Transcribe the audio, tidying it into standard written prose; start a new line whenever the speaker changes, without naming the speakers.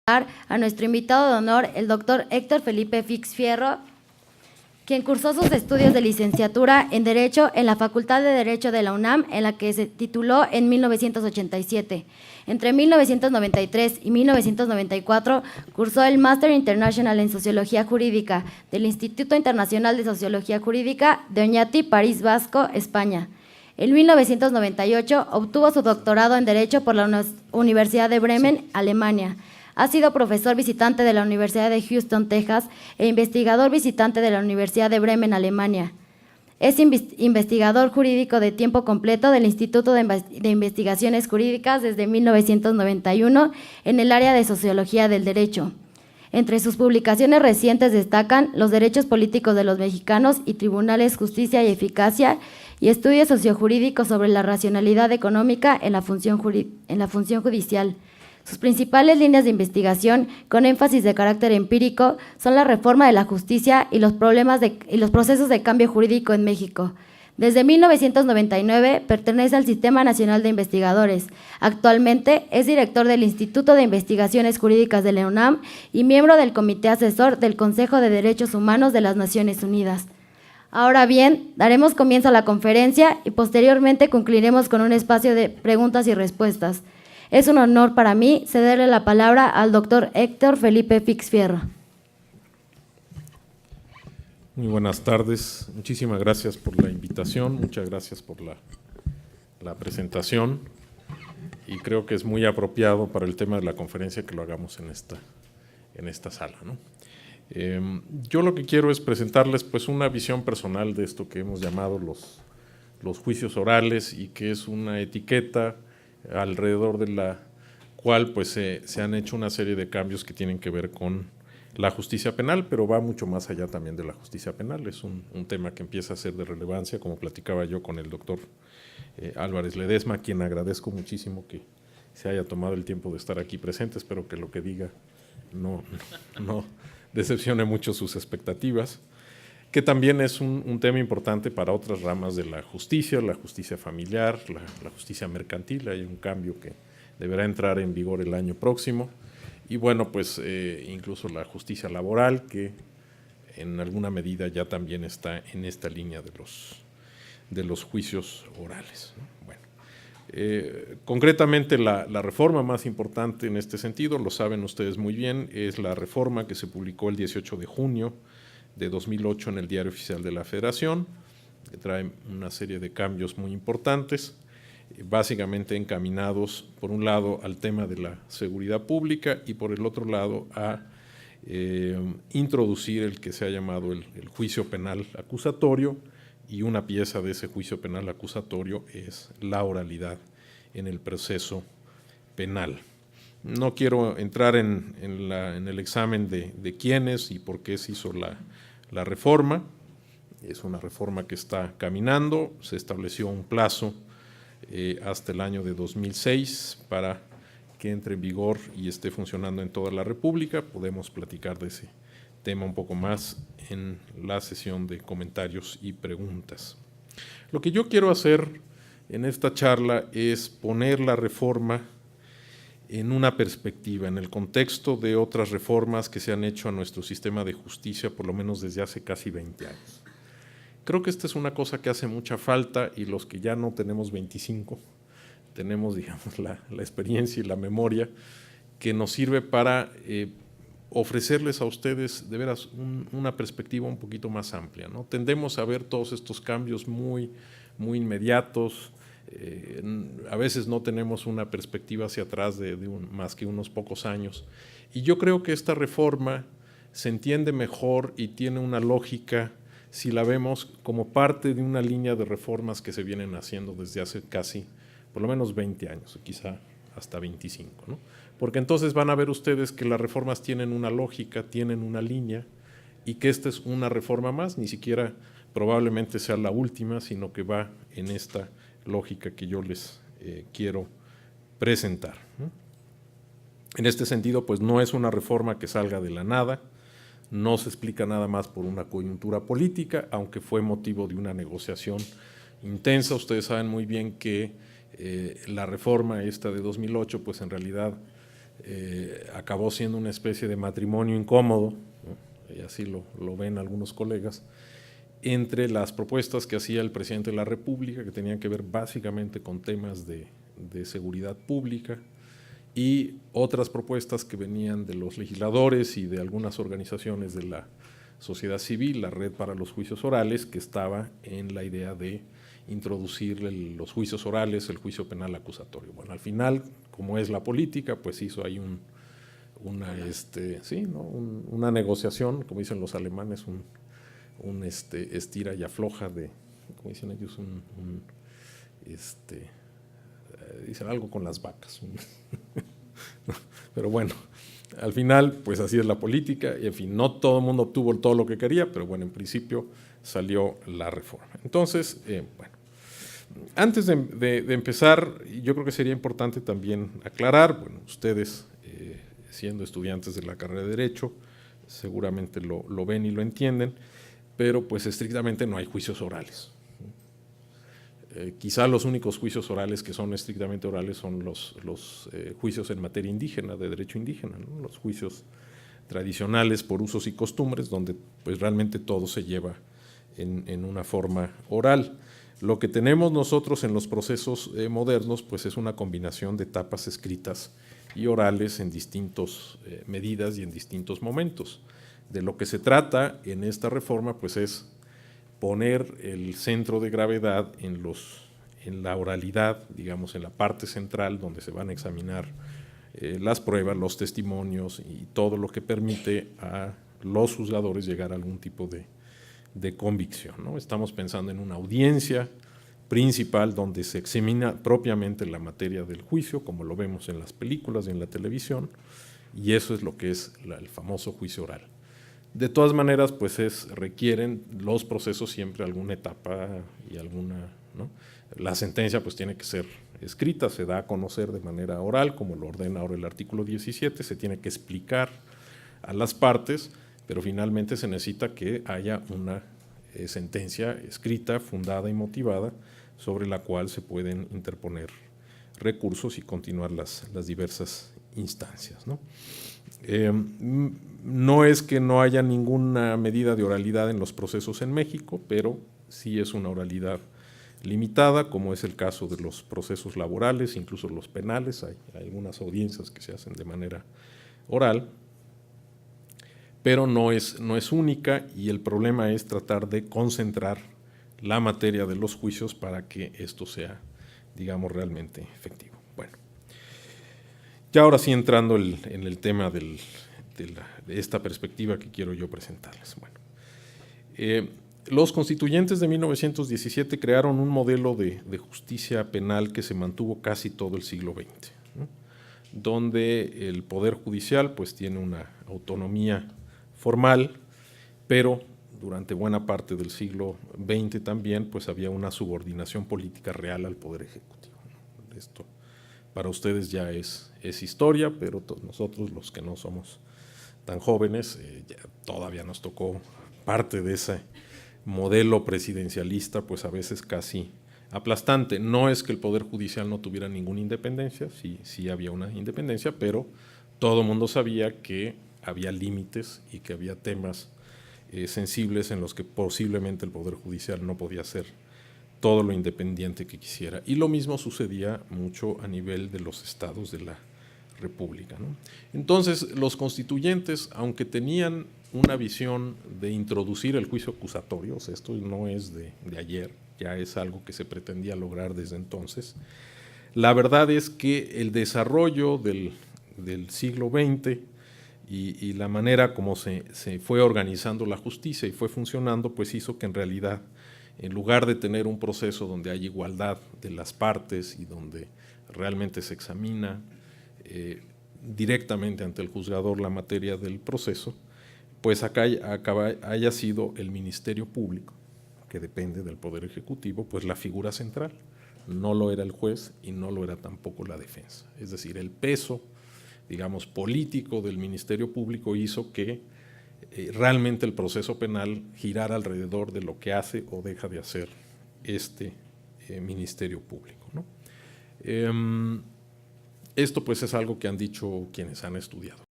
a nuestro invitado de honor, el doctor Héctor Felipe Fix Fierro, quien cursó sus estudios de licenciatura en Derecho en la Facultad de Derecho de la UNAM, en la que se tituló en 1987. Entre 1993 y 1994 cursó el Máster International en Sociología Jurídica del Instituto Internacional de Sociología Jurídica de Oñati, País Vasco, España. En 1998 obtuvo su doctorado en Derecho por la Universidad de Bremen, Alemania. Ha sido profesor visitante de la Universidad de Houston, Texas, e investigador visitante de la Universidad de Bremen, Alemania. Es investigador jurídico de tiempo completo del Instituto de Investigaciones Jurídicas desde 1991 en el área de Sociología del Derecho. Entre sus publicaciones recientes destacan Los derechos políticos de los mexicanos y Tribunales, Justicia y Eficacia, y Estudios sociojurídicos sobre la racionalidad económica en la función judicial. Sus principales líneas de investigación, con énfasis de carácter empírico, son la reforma de la justicia y los procesos de cambio jurídico en México. Desde 1999 pertenece al Sistema Nacional de Investigadores. Actualmente es director del Instituto de Investigaciones Jurídicas de la UNAM y miembro del Comité Asesor del Consejo de Derechos Humanos de las Naciones Unidas. Ahora bien, daremos comienzo a la conferencia y posteriormente concluiremos con un espacio de preguntas y respuestas. Es un honor para mí cederle la palabra al doctor Héctor Felipe Fix Fierro.
Muy buenas tardes, muchísimas gracias por la invitación, muchas gracias por la presentación, y creo que es muy apropiado para el tema de la conferencia que lo hagamos en esta sala, ¿no? Yo lo que quiero es presentarles pues una visión personal de esto que hemos llamado los juicios orales, y que es una etiqueta alrededor de la cual pues se han hecho una serie de cambios que tienen que ver con la justicia penal, pero va mucho más allá también de la justicia penal. Es un tema que empieza a ser de relevancia, como platicaba yo con el doctor Álvarez Ledesma, a quien agradezco muchísimo que se haya tomado el tiempo de estar aquí presente. Espero que lo que diga no decepcione mucho sus expectativas, que también es un tema importante para otras ramas de la justicia familiar, la justicia mercantil. Hay un cambio que deberá entrar en vigor el año próximo, y bueno, pues incluso la justicia laboral, que en alguna medida ya también está en esta línea de los juicios orales, ¿no? Bueno, concretamente la reforma más importante en este sentido, lo saben ustedes muy bien, es la reforma que se publicó el 18 de junio de 2008 en el Diario Oficial de la Federación, que trae una serie de cambios muy importantes, básicamente encaminados, por un lado, al tema de la seguridad pública, y por el otro lado a introducir el que se ha llamado el juicio penal acusatorio, y una pieza de ese juicio penal acusatorio es la oralidad en el proceso penal. No quiero entrar en el examen de quiénes y por qué se hizo la reforma. Es una reforma que está caminando. Se estableció un plazo hasta el año de 2006 para que entre en vigor y esté funcionando en toda la República. Podemos platicar de ese tema un poco más en la sesión de comentarios y preguntas. Lo que yo quiero hacer en esta charla es poner la reforma en una perspectiva, en el contexto de otras reformas que se han hecho a nuestro sistema de justicia, por lo menos desde hace casi 20 años. Creo que esta es una cosa que hace mucha falta, y los que ya no tenemos 25, tenemos, digamos, la experiencia y la memoria que nos sirve para ofrecerles a ustedes de veras una perspectiva un poquito más amplia, ¿no? Tendemos a ver todos estos cambios muy inmediatos. A veces no tenemos una perspectiva hacia atrás de más que unos pocos años, y yo creo que esta reforma se entiende mejor y tiene una lógica si la vemos como parte de una línea de reformas que se vienen haciendo desde hace casi, por lo menos 20 años, quizá hasta 25, ¿no? Porque entonces van a ver ustedes que las reformas tienen una lógica, tienen una línea, y que esta es una reforma más, ni siquiera probablemente sea la última, sino que va en esta lógica que yo les quiero presentar, ¿no? En este sentido, pues no es una reforma que salga de la nada, no se explica nada más por una coyuntura política, aunque fue motivo de una negociación intensa. Ustedes saben muy bien que la reforma esta de 2008, pues en realidad acabó siendo una especie de matrimonio incómodo, ¿no? Y así lo ven algunos colegas, entre las propuestas que hacía el presidente de la República, que tenían que ver básicamente con temas de seguridad pública, y otras propuestas que venían de los legisladores y de algunas organizaciones de la sociedad civil, la Red para los Juicios Orales, que estaba en la idea de introducir los juicios orales, el juicio penal acusatorio. Bueno, al final, como es la política, pues hizo ahí una negociación, como dicen los alemanes, un estira y afloja de, como dicen ellos, dicen algo con las vacas. Pero bueno, al final, pues así es la política, y en fin, no todo el mundo obtuvo todo lo que quería, pero bueno, en principio salió la reforma. Entonces, bueno, antes de empezar, yo creo que sería importante también aclarar, bueno, ustedes siendo estudiantes de la carrera de Derecho, seguramente lo ven y lo entienden, pero pues estrictamente no hay juicios orales. Quizá los únicos juicios orales que son estrictamente orales son los juicios en materia indígena, de derecho indígena, ¿no? Los juicios tradicionales por usos y costumbres, donde pues realmente todo se lleva en una forma oral. Lo que tenemos nosotros en los procesos modernos pues es una combinación de etapas escritas y orales en distintas medidas y en distintos momentos. De lo que se trata en esta reforma pues es poner el centro de gravedad en la oralidad, digamos, en la parte central donde se van a examinar las pruebas, los testimonios y todo lo que permite a los juzgadores llegar a algún tipo de convicción, ¿no? Estamos pensando en una audiencia principal donde se examina propiamente la materia del juicio, como lo vemos en las películas y en la televisión, y eso es lo que es el famoso juicio oral. De todas maneras, pues requieren los procesos siempre alguna etapa y alguna, ¿no? La sentencia pues tiene que ser escrita, se da a conocer de manera oral, como lo ordena ahora el artículo 17, se tiene que explicar a las partes, pero finalmente se necesita que haya una sentencia escrita, fundada y motivada, sobre la cual se pueden interponer recursos y continuar las diversas instancias, ¿no? No es que no haya ninguna medida de oralidad en los procesos en México, pero sí es una oralidad limitada, como es el caso de los procesos laborales, incluso los penales. Hay algunas audiencias que se hacen de manera oral, pero no es única, y el problema es tratar de concentrar la materia de los juicios para que esto sea, digamos, realmente efectivo. Bueno, ya ahora sí entrando en el tema de esta perspectiva que quiero yo presentarles. Bueno, los constituyentes de 1917 crearon un modelo de justicia penal que se mantuvo casi todo el siglo XX, ¿no? Donde el Poder Judicial pues tiene una autonomía formal, pero durante buena parte del siglo XX también pues había una subordinación política real al Poder Ejecutivo, ¿no? Esto para ustedes ya es historia, pero nosotros los que no somos tan jóvenes, todavía nos tocó parte de ese modelo presidencialista, pues a veces casi aplastante. No es que el Poder Judicial no tuviera ninguna independencia, sí había una independencia, pero todo el mundo sabía que había límites y que había temas sensibles en los que posiblemente el Poder Judicial no podía ser todo lo independiente que quisiera. Y lo mismo sucedía mucho a nivel de los estados de la República, ¿no? Entonces, los constituyentes, aunque tenían una visión de introducir el juicio acusatorio, o sea, esto no es de ayer, ya es algo que se pretendía lograr desde entonces, la verdad es que el desarrollo del siglo XX y la manera como se fue organizando la justicia y fue funcionando, pues hizo que en realidad, en lugar de tener un proceso donde hay igualdad de las partes y donde realmente se examina directamente ante el juzgador la materia del proceso, pues acá haya sido el Ministerio Público, que depende del Poder Ejecutivo, pues la figura central. No lo era el juez y no lo era tampoco la defensa. Es decir, el peso, digamos, político del Ministerio Público hizo que realmente el proceso penal girara alrededor de lo que hace o deja de hacer este Ministerio Público, ¿no? Esto pues es algo que han dicho quienes han estudiado.